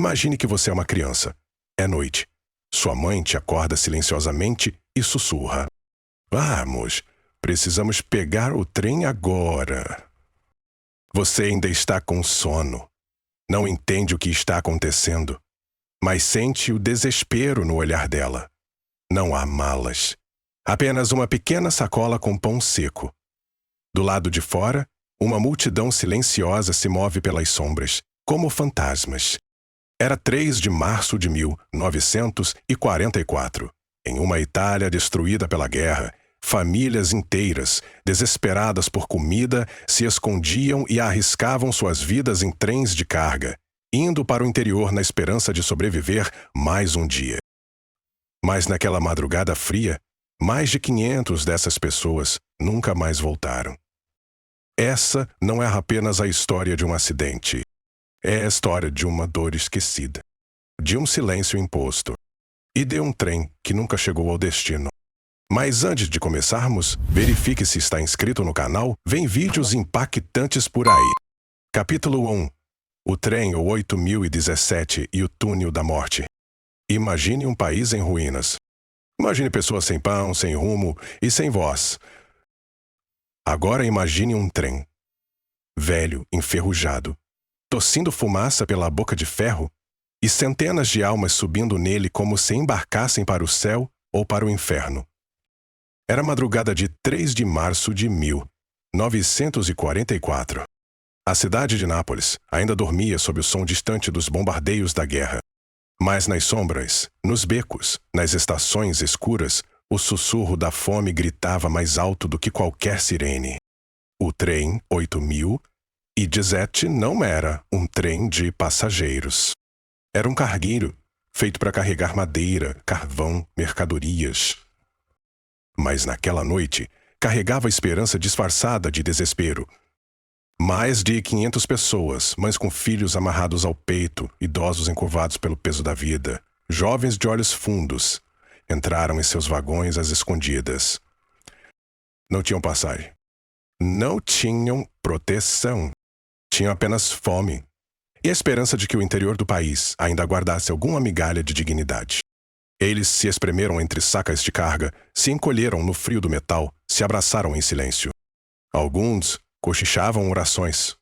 Imagine que você é uma criança. É noite. Sua mãe te acorda silenciosamente e sussurra: Vamos, precisamos pegar o trem agora. Você ainda está com sono. Não entende o que está acontecendo, mas sente o desespero no olhar dela. Não há malas. Apenas uma pequena sacola com pão seco. Do lado de fora, uma multidão silenciosa se move pelas sombras, como fantasmas. Era 3 de março de 1944. Em uma Itália destruída pela guerra, famílias inteiras, desesperadas por comida, se escondiam e arriscavam suas vidas em trens de carga, indo para o interior na esperança de sobreviver mais um dia. Mas naquela madrugada fria, mais de 500 dessas pessoas nunca mais voltaram. Essa não é apenas a história de um acidente. É a história de uma dor esquecida, de um silêncio imposto e de um trem que nunca chegou ao destino. Mas antes de começarmos, verifique se está inscrito no canal. Vem vídeos impactantes por aí. Capítulo 1. O trem 8017 e o túnel da morte. Imagine um país em ruínas. Imagine pessoas sem pão, sem rumo e sem voz. Agora imagine um trem. Velho, enferrujado, tossindo fumaça pela boca de ferro, e centenas de almas subindo nele como se embarcassem para o céu ou para o inferno. Era madrugada de 3 de março de 1944. A cidade de Nápoles ainda dormia sob o som distante dos bombardeios da guerra. Mas nas sombras, nos becos, nas estações escuras, o sussurro da fome gritava mais alto do que qualquer sirene. O trem 8017 não era um trem de passageiros. Era um cargueiro, feito para carregar madeira, carvão, mercadorias. Mas naquela noite, carregava a esperança disfarçada de desespero. Mais de 500 pessoas, mães com filhos amarrados ao peito, idosos encurvados pelo peso da vida, jovens de olhos fundos, entraram em seus vagões às escondidas. Não tinham passagem. Não tinham proteção. Tinham apenas fome e a esperança de que o interior do país ainda guardasse alguma migalha de dignidade. Eles se espremeram entre sacas de carga, se encolheram no frio do metal, se abraçaram em silêncio. Alguns cochichavam orações.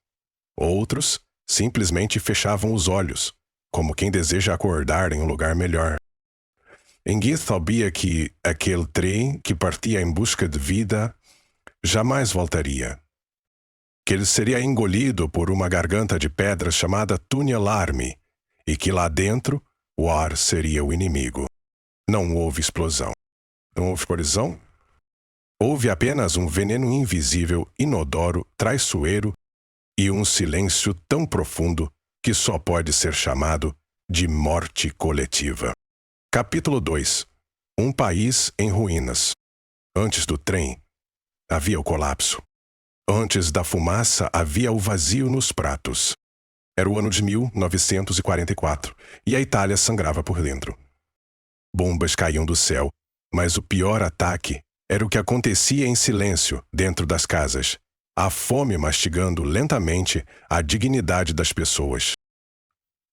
Outros simplesmente fechavam os olhos, como quem deseja acordar em um lugar melhor. Ninguém sabia que aquele trem que partia em busca de vida jamais voltaria. Que ele seria engolido por uma garganta de pedra chamada túnel-alarme e que lá dentro o ar seria o inimigo. Não houve explosão. Não houve colisão. Houve apenas um veneno invisível, inodoro, traiçoeiro e um silêncio tão profundo que só pode ser chamado de morte coletiva. Capítulo 2. Um país em ruínas. Antes do trem, havia o colapso. Antes da fumaça, havia o vazio nos pratos. Era o ano de 1944 e a Itália sangrava por dentro. Bombas caíam do céu, mas o pior ataque era o que acontecia em silêncio dentro das casas, a fome mastigando lentamente a dignidade das pessoas.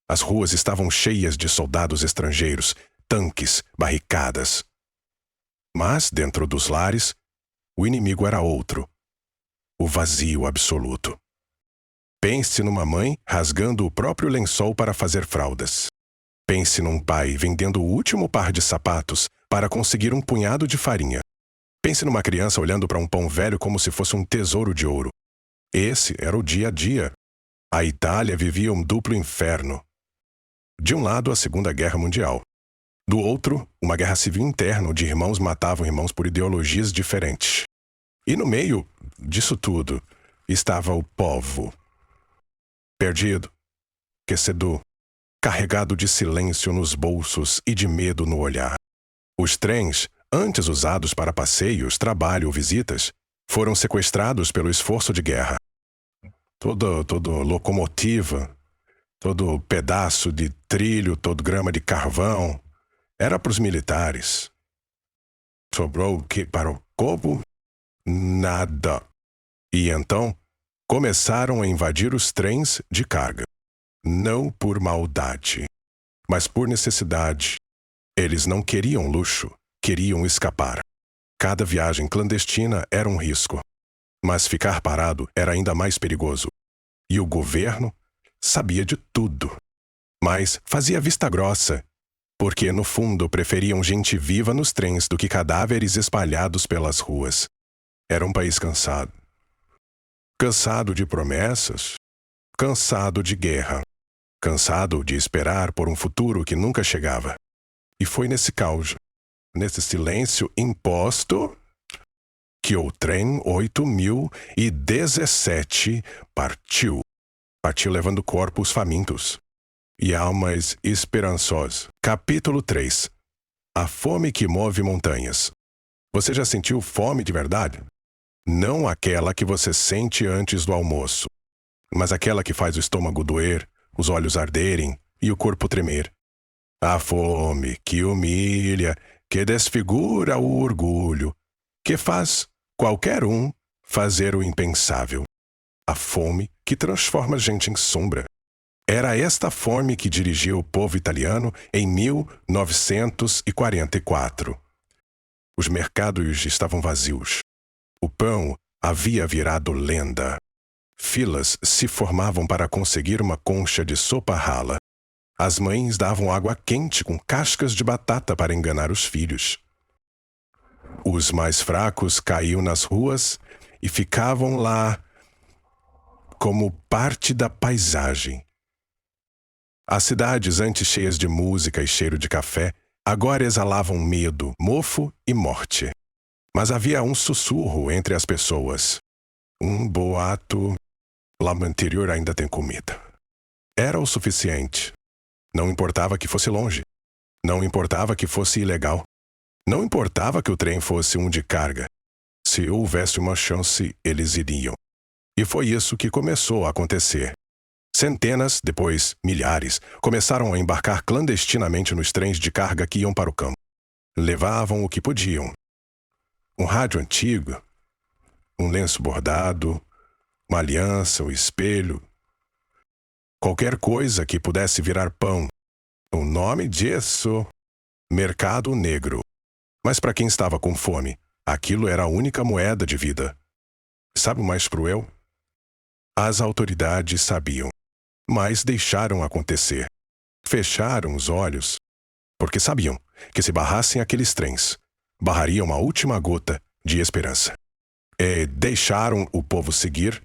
As ruas estavam cheias de soldados estrangeiros, tanques, barricadas. Mas, dentro dos lares, o inimigo era outro. O vazio absoluto. Pense numa mãe rasgando o próprio lençol para fazer fraldas. Pense num pai vendendo o último par de sapatos para conseguir um punhado de farinha. Pense numa criança olhando para um pão velho como se fosse um tesouro de ouro. Esse era o dia a dia. A Itália vivia um duplo inferno. De um lado, a Segunda Guerra Mundial. Do outro, uma guerra civil interna onde irmãos matavam irmãos por ideologias diferentes. E no meio disso tudo estava o povo. Perdido, aquecido, carregado de silêncio nos bolsos e de medo no olhar. Os trens, antes usados para passeios, trabalho ou visitas, foram sequestrados pelo esforço de guerra. Toda locomotiva, todo pedaço de trilho, todo grama de carvão, era para os militares. Sobrou o que para o povo? Nada. E então, começaram a invadir os trens de carga. Não por maldade, Mas por necessidade. Eles não queriam luxo, queriam escapar. Cada viagem clandestina era um risco. Mas ficar parado era ainda mais perigoso. E o governo sabia de tudo. Mas fazia vista grossa, porque no fundo preferiam gente viva nos trens do que cadáveres espalhados pelas ruas. Era um país cansado. Cansado de promessas, cansado de guerra, cansado de esperar por um futuro que nunca chegava. E foi nesse caos, nesse silêncio imposto, que o trem 8017 partiu. Partiu levando corpos famintos e almas esperançosas. Capítulo 3. A fome que move montanhas. Você já sentiu fome de verdade? Não aquela que você sente antes do almoço, mas aquela que faz o estômago doer, os olhos arderem e o corpo tremer. A fome que humilha, que desfigura o orgulho, que faz qualquer um fazer o impensável. A fome que transforma a gente em sombra. Era esta fome que dirigiu o povo italiano em 1944. Os mercados estavam vazios. O pão havia virado lenda. Filas se formavam para conseguir uma concha de sopa rala. As mães davam água quente com cascas de batata para enganar os filhos. Os mais fracos caíam nas ruas e ficavam lá como parte da paisagem. As cidades, antes cheias de música e cheiro de café, agora exalavam medo, mofo e morte. Mas havia um sussurro entre as pessoas. Um boato. Lá no interior ainda tem comida. Era o suficiente. Não importava que fosse longe. Não importava que fosse ilegal. Não importava que o trem fosse um de carga. Se houvesse uma chance, eles iriam. E foi isso que começou a acontecer. Centenas, depois milhares, começaram a embarcar clandestinamente nos trens de carga que iam para o campo. Levavam o que podiam. Um rádio antigo, um lenço bordado, uma aliança, um espelho. Qualquer coisa que pudesse virar pão. O nome disso, mercado negro. Mas para quem estava com fome, aquilo era a única moeda de vida. Sabe o mais cruel? As autoridades sabiam, mas deixaram acontecer. Fecharam os olhos, porque sabiam que se barrassem aqueles trens, barrariam a última gota de esperança. E deixaram o povo seguir,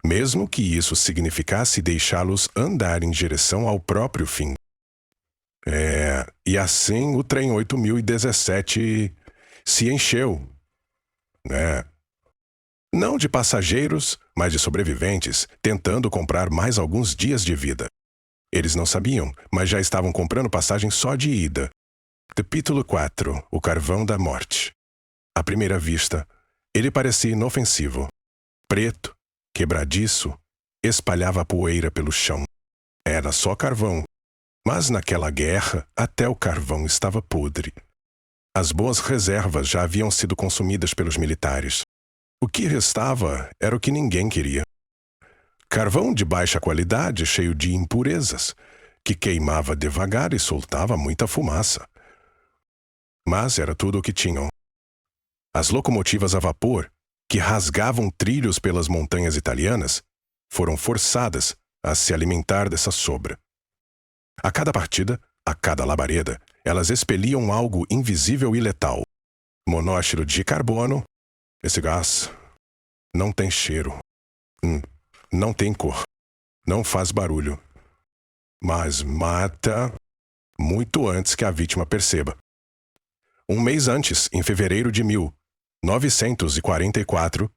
mesmo que isso significasse deixá-los andar em direção ao próprio fim. E assim o trem 8017 se encheu. Não de passageiros, mas de sobreviventes, tentando comprar mais alguns dias de vida. Eles não sabiam, mas já estavam comprando passagem só de ida. Capítulo 4. O carvão da morte. À primeira vista, ele parecia inofensivo. Preto, quebradiço, espalhava poeira pelo chão. Era só carvão. Mas naquela guerra, até o carvão estava podre. As boas reservas já haviam sido consumidas pelos militares. O que restava era o que ninguém queria. Carvão de baixa qualidade, cheio de impurezas, que queimava devagar e soltava muita fumaça. Mas era tudo o que tinham. As locomotivas a vapor, que rasgavam trilhos pelas montanhas italianas, foram forçadas a se alimentar dessa sobra. A cada partida, a cada labareda, elas expeliam algo invisível e letal. Monóxido de carbono. Esse gás não tem cheiro. Não tem cor. Não faz barulho. Mas mata muito antes que a vítima perceba. Um mês antes, em fevereiro de 1944,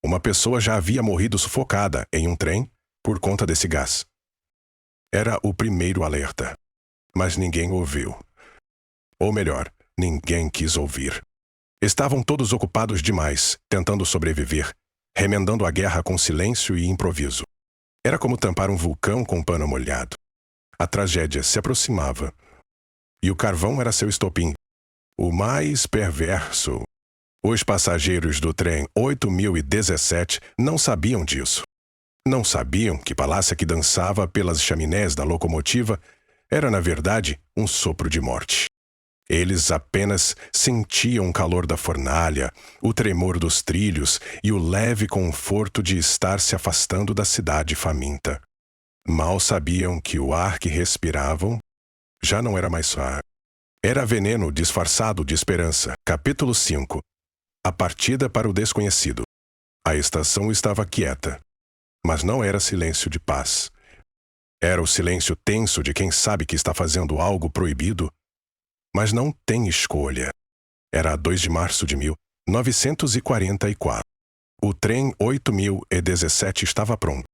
uma pessoa já havia morrido sufocada em um trem por conta desse gás. Era o primeiro alerta, mas ninguém ouviu. Ou melhor, ninguém quis ouvir. Estavam todos ocupados demais, tentando sobreviver, remendando a guerra com silêncio e improviso. Era como tampar um vulcão com pano molhado. A tragédia se aproximava. E o carvão era seu estopim. O mais perverso. Os passageiros do trem 8017 não sabiam disso. Não sabiam que Palácia que dançava pelas chaminés da locomotiva era, na verdade, um sopro de morte. Eles apenas sentiam o calor da fornalha, o tremor dos trilhos e o leve conforto de estar se afastando da cidade faminta. Mal sabiam que o ar que respiravam já não era mais ar. Era veneno disfarçado de esperança. Capítulo 5. A partida para o desconhecido. A estação estava quieta, mas não era silêncio de paz. Era o silêncio tenso de quem sabe que está fazendo algo proibido, mas não tem escolha. Era 2 de março de 1944. O trem 8017 estava pronto.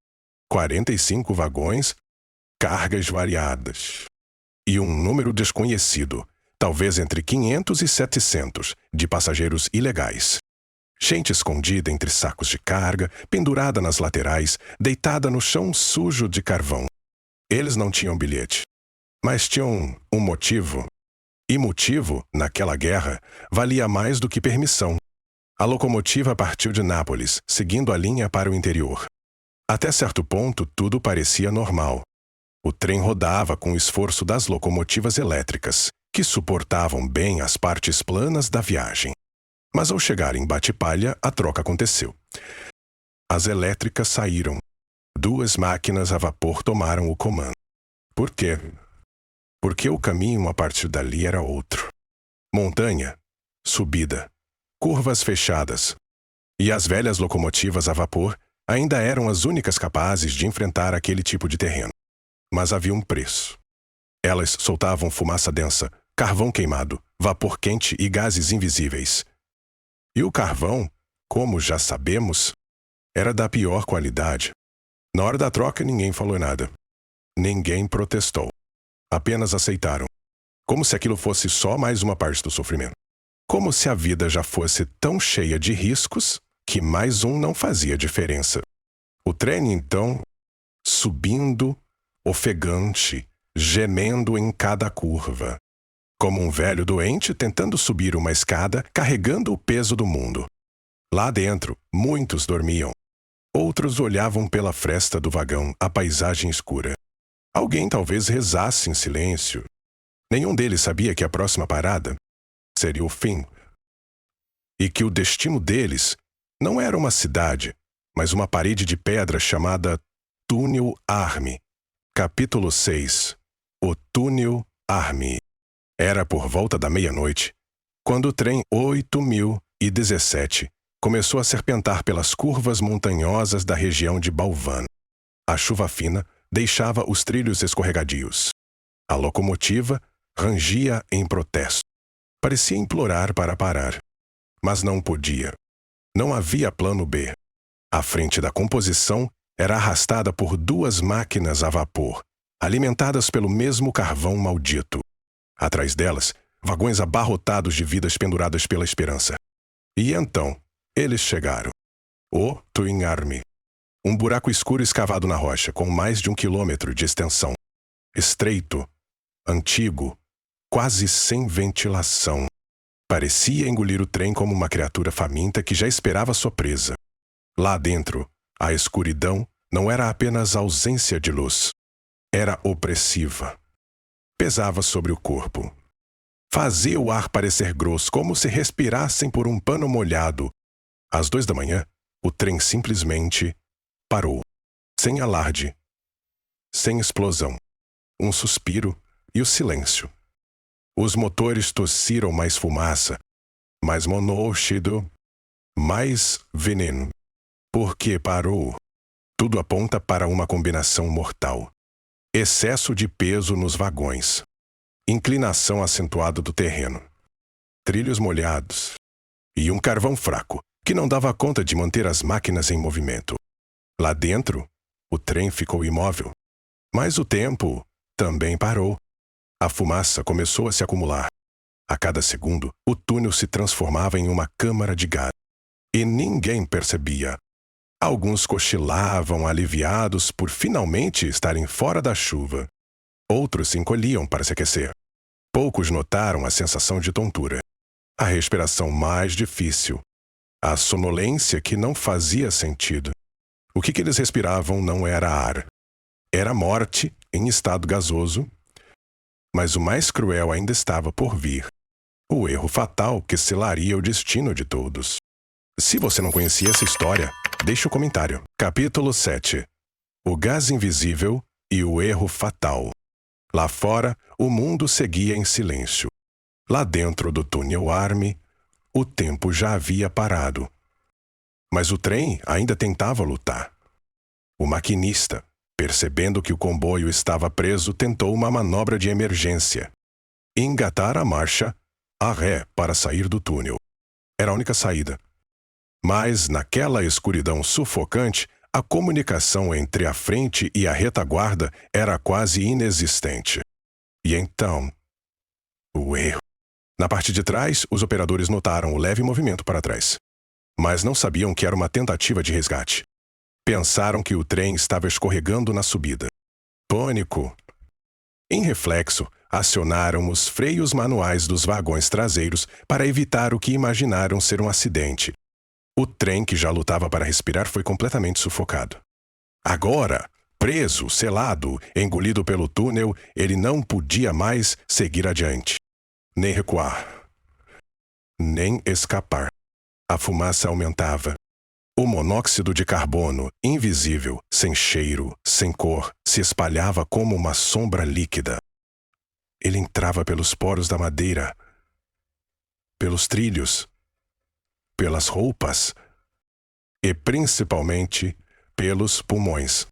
45 vagões, cargas variadas. E um número desconhecido, talvez entre 500 e 700, de passageiros ilegais. Gente escondida entre sacos de carga, pendurada nas laterais, deitada no chão sujo de carvão. Eles não tinham bilhete, mas tinham um motivo. E motivo, naquela guerra, valia mais do que permissão. A locomotiva partiu de Nápoles, seguindo a linha para o interior. Até certo ponto, tudo parecia normal. O trem rodava com o esforço das locomotivas elétricas, que suportavam bem as partes planas da viagem. Mas ao chegar em Bate-Palha, a troca aconteceu. As elétricas saíram. 2 máquinas a vapor tomaram o comando. Por quê? Porque o caminho a partir dali era outro. Montanha, subida, curvas fechadas. E as velhas locomotivas a vapor ainda eram as únicas capazes de enfrentar aquele tipo de terreno. Mas havia um preço. Elas soltavam fumaça densa, carvão queimado, vapor quente e gases invisíveis. E o carvão, como já sabemos, era da pior qualidade. Na hora da troca, ninguém falou nada. Ninguém protestou. Apenas aceitaram. Como se aquilo fosse só mais uma parte do sofrimento. Como se a vida já fosse tão cheia de riscos que mais um não fazia diferença. O trem, então, subindo, ofegante, gemendo em cada curva. Como um velho doente tentando subir uma escada, carregando o peso do mundo. Lá dentro, muitos dormiam. Outros olhavam pela fresta do vagão a paisagem escura. Alguém talvez rezasse em silêncio. Nenhum deles sabia que a próxima parada seria o fim. E que o destino deles não era uma cidade, mas uma parede de pedra chamada Túnel Arme. Capítulo 6. O Túnel Arme. Era por volta da meia-noite, quando o trem 8017 começou a serpentar pelas curvas montanhosas da região de Balvan. A chuva fina deixava os trilhos escorregadios. A locomotiva rangia em protesto. Parecia implorar para parar. Mas não podia. Não havia plano B. A frente da composição era arrastada por 2 máquinas a vapor, alimentadas pelo mesmo carvão maldito. Atrás delas, vagões abarrotados de vidas penduradas pela esperança. E então, eles chegaram. O Twin Army. Um buraco escuro escavado na rocha, com mais de 1 quilômetro de extensão. Estreito, antigo, quase sem ventilação. Parecia engolir o trem como uma criatura faminta que já esperava sua presa. Lá dentro, a escuridão não era apenas ausência de luz. Era opressiva. Pesava sobre o corpo. Fazia o ar parecer grosso, como se respirassem por um pano molhado. Às 2 da manhã, o trem simplesmente parou. Sem alarde. Sem explosão. Um suspiro e o silêncio. Os motores tossiram mais fumaça, mais monóxido, mais veneno. Porque parou. Tudo aponta para uma combinação mortal. Excesso de peso nos vagões. Inclinação acentuada do terreno. Trilhos molhados. E um carvão fraco, que não dava conta de manter as máquinas em movimento. Lá dentro, o trem ficou imóvel. Mas o tempo também parou. A fumaça começou a se acumular. A cada segundo, o túnel se transformava em uma câmara de gás. E ninguém percebia. Alguns cochilavam aliviados por finalmente estarem fora da chuva. Outros se encolhiam para se aquecer. Poucos notaram a sensação de tontura. A respiração mais difícil. A sonolência que não fazia sentido. O que eles respiravam não era ar. Era morte em estado gasoso, Mas o mais cruel ainda estava por vir. O erro fatal que selaria o destino de todos. Se você não conhecia essa história, deixe o comentário. Capítulo 7. O gás invisível e o erro fatal. Lá fora, o mundo seguia em silêncio. Lá dentro do túnel Army, o tempo já havia parado. Mas o trem ainda tentava lutar. O maquinista, percebendo que o comboio estava preso, tentou uma manobra de emergência. Engatar a marcha a ré para sair do túnel. Era a única saída. Mas, naquela escuridão sufocante, a comunicação entre a frente e a retaguarda era quase inexistente. E então, o erro. Na parte de trás, os operadores notaram o leve movimento para trás. Mas não sabiam que era uma tentativa de resgate. Pensaram que o trem estava escorregando na subida. Pânico. Em reflexo, acionaram os freios manuais dos vagões traseiros para evitar o que imaginaram ser um acidente. O trem, que já lutava para respirar, foi completamente sufocado. Agora, preso, selado, engolido pelo túnel, ele não podia mais seguir adiante. Nem recuar. Nem escapar. A fumaça aumentava. O monóxido de carbono, invisível, sem cheiro, sem cor, se espalhava como uma sombra líquida. Ele entrava pelos poros da madeira, pelos trilhos, pelas roupas e, principalmente, pelos pulmões.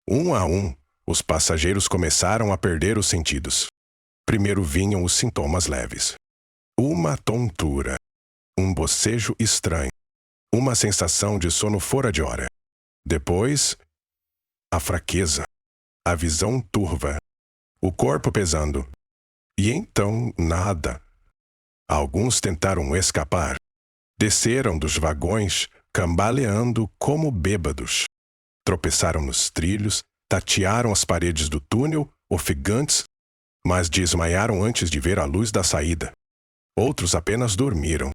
Um a um, os passageiros começaram a perder os sentidos. Primeiro vinham os sintomas leves. Uma tontura, um bocejo estranho, uma sensação de sono fora de hora. Depois, a fraqueza, a visão turva, o corpo pesando. E então, nada. Alguns tentaram escapar. Desceram dos vagões, cambaleando como bêbados. Tropeçaram nos trilhos, tatearam as paredes do túnel, ofegantes, mas desmaiaram antes de ver a luz da saída. Outros apenas dormiram.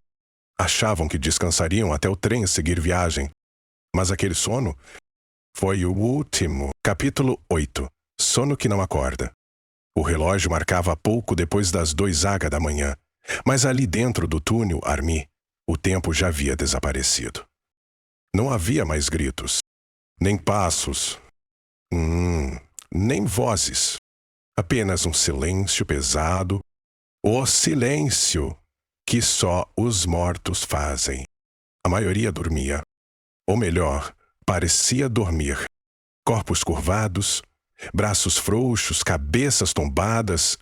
Achavam que descansariam até o trem seguir viagem. Mas aquele sono foi o último. Capítulo 8. Sono que não acorda. O relógio marcava pouco depois das 2h da manhã, mas ali dentro do túnel Army, o tempo já havia desaparecido. Não havia mais gritos, nem passos, nem vozes. Apenas um silêncio pesado, o silêncio que só os mortos fazem. A maioria dormia, ou melhor, parecia dormir. Corpos curvados, braços frouxos, cabeças tombadas,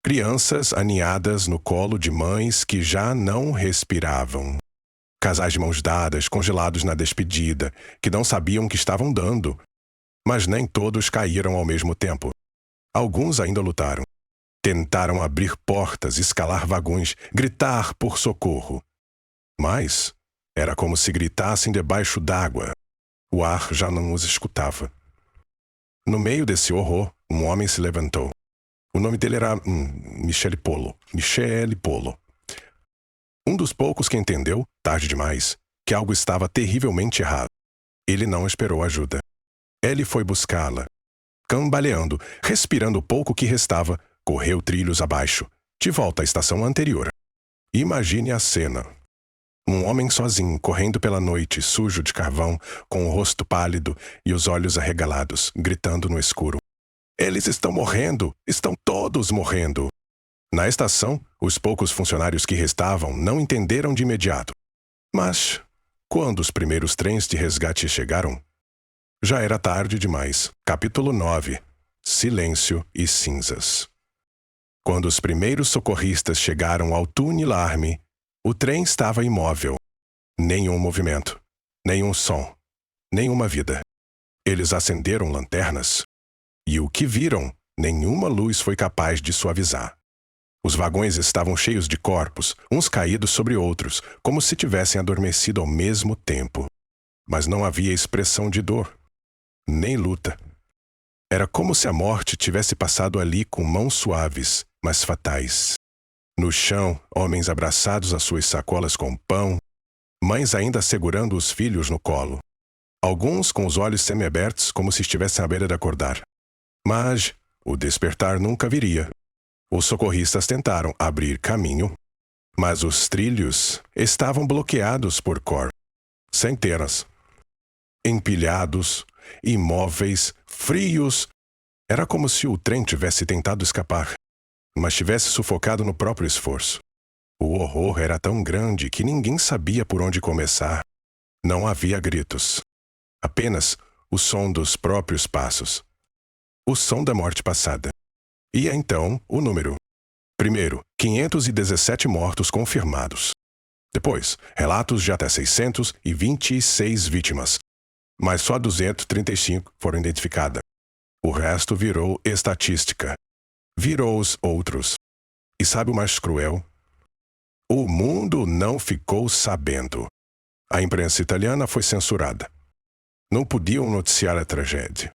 crianças aninhadas no colo de mães que já não respiravam. Casais de mãos dadas, congelados na despedida, que não sabiam o que estavam dando. Mas nem todos caíram ao mesmo tempo. Alguns ainda lutaram. Tentaram abrir portas, escalar vagões, gritar por socorro. Mas era como se gritassem debaixo d'água. O ar já não os escutava. No meio desse horror, um homem se levantou. O nome dele era Michele Polo. Um dos poucos que entendeu, tarde demais, que algo estava terrivelmente errado. Ele não esperou ajuda. Ele foi buscá-la. Cambaleando, respirando o pouco que restava, correu trilhos abaixo, de volta à estação anterior. Imagine a cena. Um homem sozinho, correndo pela noite, sujo de carvão, com o rosto pálido e os olhos arregalados, gritando no escuro. Eles estão morrendo! Estão todos morrendo! Na estação, os poucos funcionários que restavam não entenderam de imediato. Mas, quando os primeiros trens de resgate chegaram, já era tarde demais. Capítulo 9. Silêncio e cinzas. Quando os primeiros socorristas chegaram ao túnel Army, o trem estava imóvel. Nenhum movimento, nenhum som, nenhuma vida. Eles acenderam lanternas, e o que viram, nenhuma luz foi capaz de suavizar. Os vagões estavam cheios de corpos, uns caídos sobre outros, como se tivessem adormecido ao mesmo tempo. Mas não havia expressão de dor, nem luta. Era como se a morte tivesse passado ali com mãos suaves, mas fatais. No chão, homens abraçados às suas sacolas com pão, mães ainda segurando os filhos no colo. Alguns com os olhos semiabertos como se estivessem à beira de acordar. Mas o despertar nunca viria. Os socorristas tentaram abrir caminho, mas os trilhos estavam bloqueados por corpos. Centenas. Empilhados, imóveis, frios. Era como se o trem tivesse tentado escapar, mas tivesse sufocado no próprio esforço. O horror era tão grande que ninguém sabia por onde começar. Não havia gritos. Apenas o som dos próprios passos. O som da morte passada. E então, o número. Primeiro, 517 mortos confirmados. Depois, relatos de até 626 vítimas. Mas só 235 foram identificadas. O resto virou estatística. Virou os outros. E sabe o mais cruel? O mundo não ficou sabendo. A imprensa italiana foi censurada. Não podiam noticiar a tragédia.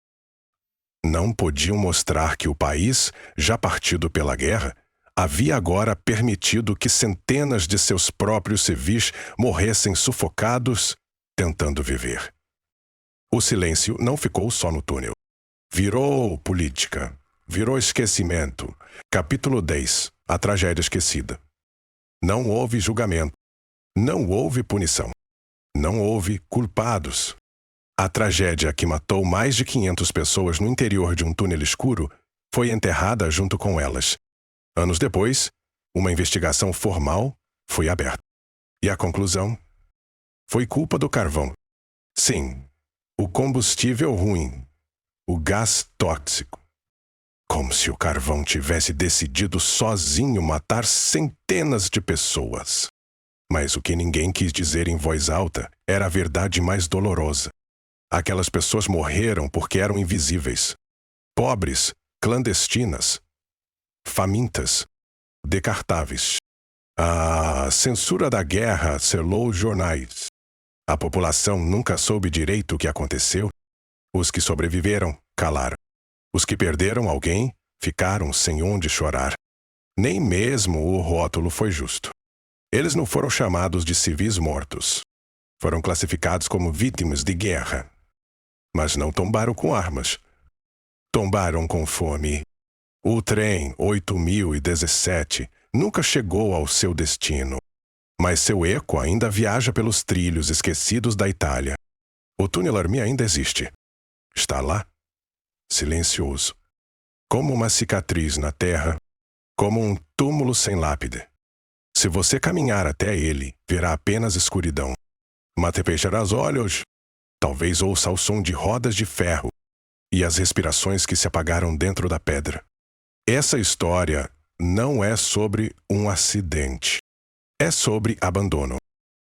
Não podiam mostrar que o país, já partido pela guerra, havia agora permitido que centenas de seus próprios civis morressem sufocados, tentando viver. O silêncio não ficou só no túnel. Virou política. Virou esquecimento. Capítulo 10. A tragédia esquecida. Não houve julgamento. Não houve punição. Não houve culpados. A tragédia que matou mais de 500 pessoas no interior de um túnel escuro foi enterrada junto com elas. Anos depois, uma investigação formal foi aberta. E a conclusão? Foi culpa do carvão. Sim, o combustível ruim, o gás tóxico. Como se o carvão tivesse decidido sozinho matar centenas de pessoas. Mas o que ninguém quis dizer em voz alta era a verdade mais dolorosa. Aquelas pessoas morreram porque eram invisíveis. Pobres, clandestinas, famintas, descartáveis. A censura da guerra selou os jornais. A população nunca soube direito o que aconteceu. Os que sobreviveram, calaram. Os que perderam alguém, ficaram sem onde chorar. Nem mesmo o rótulo foi justo. Eles não foram chamados de civis mortos. Foram classificados como vítimas de guerra. Mas não tombaram com armas. Tombaram com fome. O trem 8017 nunca chegou ao seu destino. Mas seu eco ainda viaja pelos trilhos esquecidos da Itália. O túnel Armi ainda existe. Está lá, silencioso. Como uma cicatriz na terra, como um túmulo sem lápide. Se você caminhar até ele, verá apenas escuridão. Mas te fechará os olhos. Talvez ouça o som de rodas de ferro e as respirações que se apagaram dentro da pedra. Essa história não é sobre um acidente. É sobre abandono.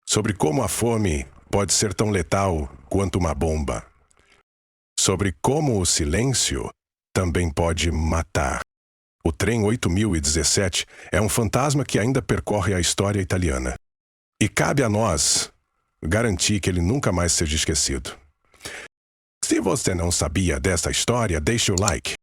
Sobre como a fome pode ser tão letal quanto uma bomba. Sobre como o silêncio também pode matar. O trem 8017 é um fantasma que ainda percorre a história italiana. E cabe a nós garantir que ele nunca mais seja esquecido. Se você não sabia dessa história, deixe o like.